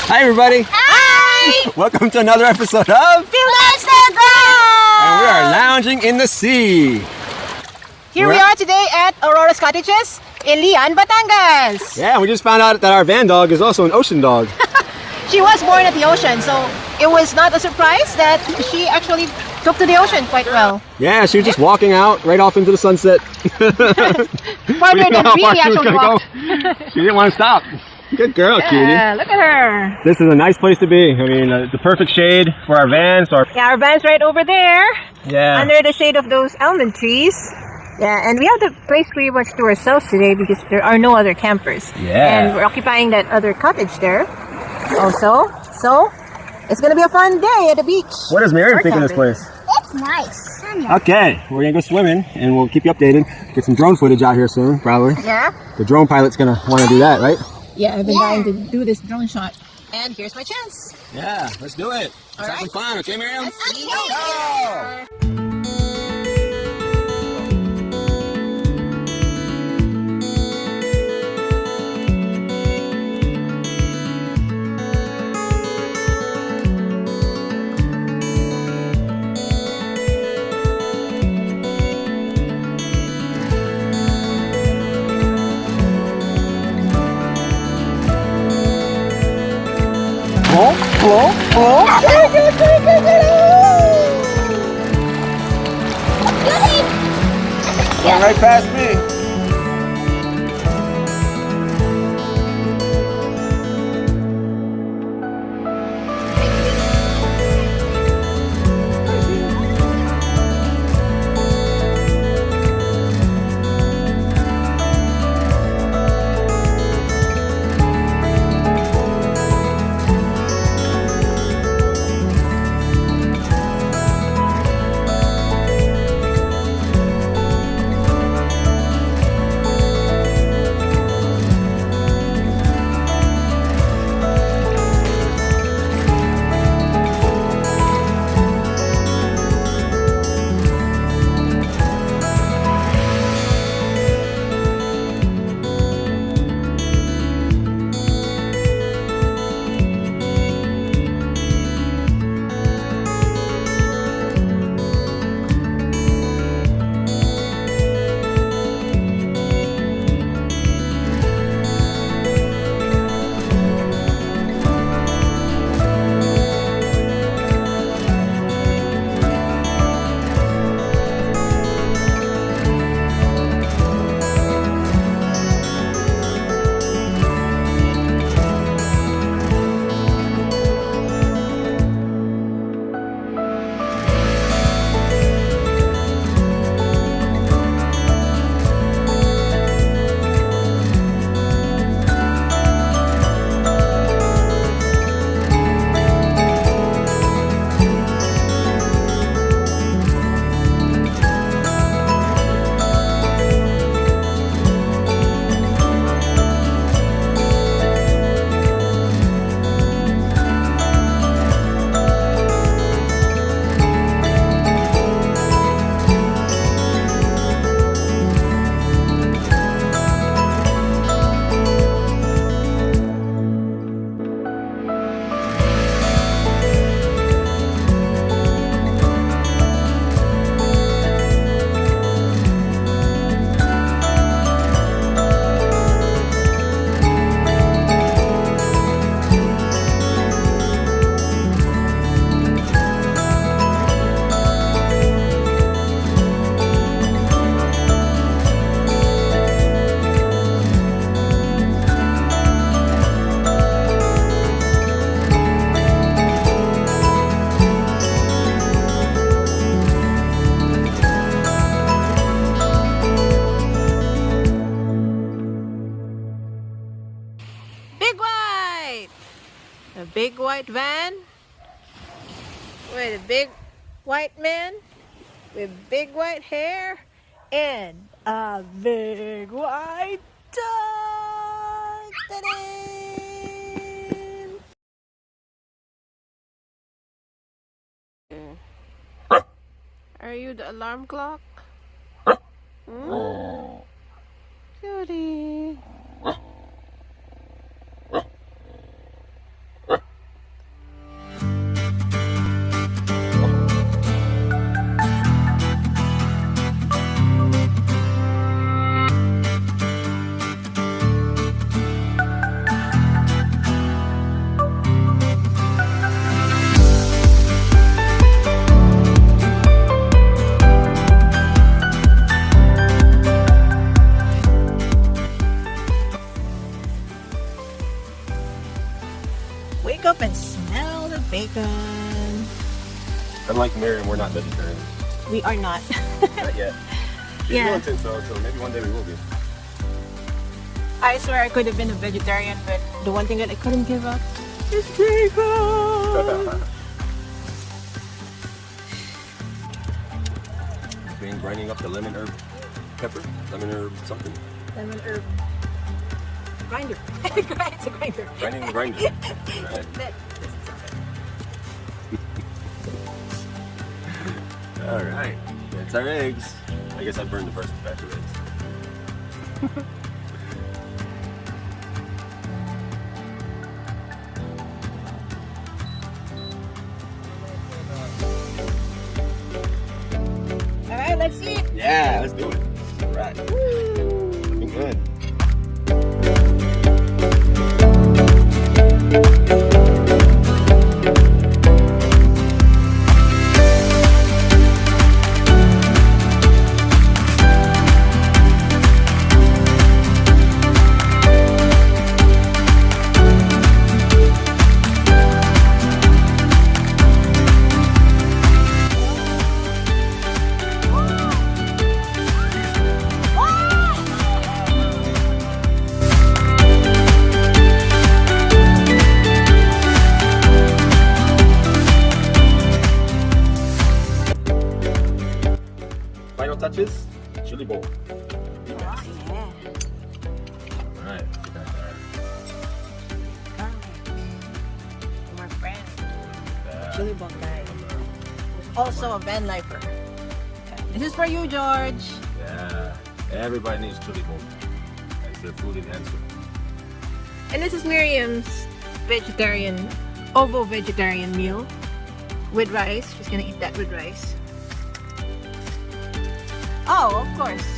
Hi everybody! Hi! Welcome to another episode of FilAmstagram! And we are lounging in the sea. Here we are today at Aurora's Cottages in Lian Batangas. Yeah, we just found out that our van dog is also an ocean dog. She was born at the ocean, so it was not a surprise that she actually took to the ocean quite well. Yeah, she was just walking out right off into the sunset. Farther than we actually walked. She didn't want to stop. Good girl, cutie. Yeah, look at her. This is a nice place to be. I mean, the perfect shade for our van. So our van's right over there. Yeah. Under the shade of those almond trees. Yeah, and we have the place pretty much to ourselves today because there are no other campers. Yeah. And we're occupying that other cottage there also. So, it's going to be a fun day at the beach. What does Miriam think of this place? It's nice. Okay, we're going to go swimming and we'll keep you updated. Get some drone footage out here soon, probably. Yeah. The drone pilot's going to want to do that, right? Yeah, I've been dying to do this drone shot. And here's my chance. Yeah, let's do it. Let's have some fun, okay, Miriam? Let's go! Flow. Going right past me. A big white van with a big white man with big white hair and a big white dog. Ta-da! Are you the alarm clock? Cutie. unlike Miriam, we're not vegetarians. We are not. Not yet. She's Yeah. militant, so maybe one day we will be. I swear I could have been a vegetarian, but the one thing that I couldn't give up is bacon. Been grinding up the lemon herb pepper, lemon herb something. Lemon herb grinder. It's a grinder. Grinding the grinder. Right. All right, that's our eggs. I guess I burned the first batch of eggs. All right, let's see it. Yeah, let's do it. All right. Looking good. Final touches, chili bowl. Oh, yeah. All right. My friend, Yeah. chili ball guy, who's also a Vanlifer. This is for you, George. Yeah. Everybody needs chili bowl as their food enhancer. And this is Miriam's vegetarian, ovo-vegetarian meal with rice. She's gonna eat that with rice. Oh, of course.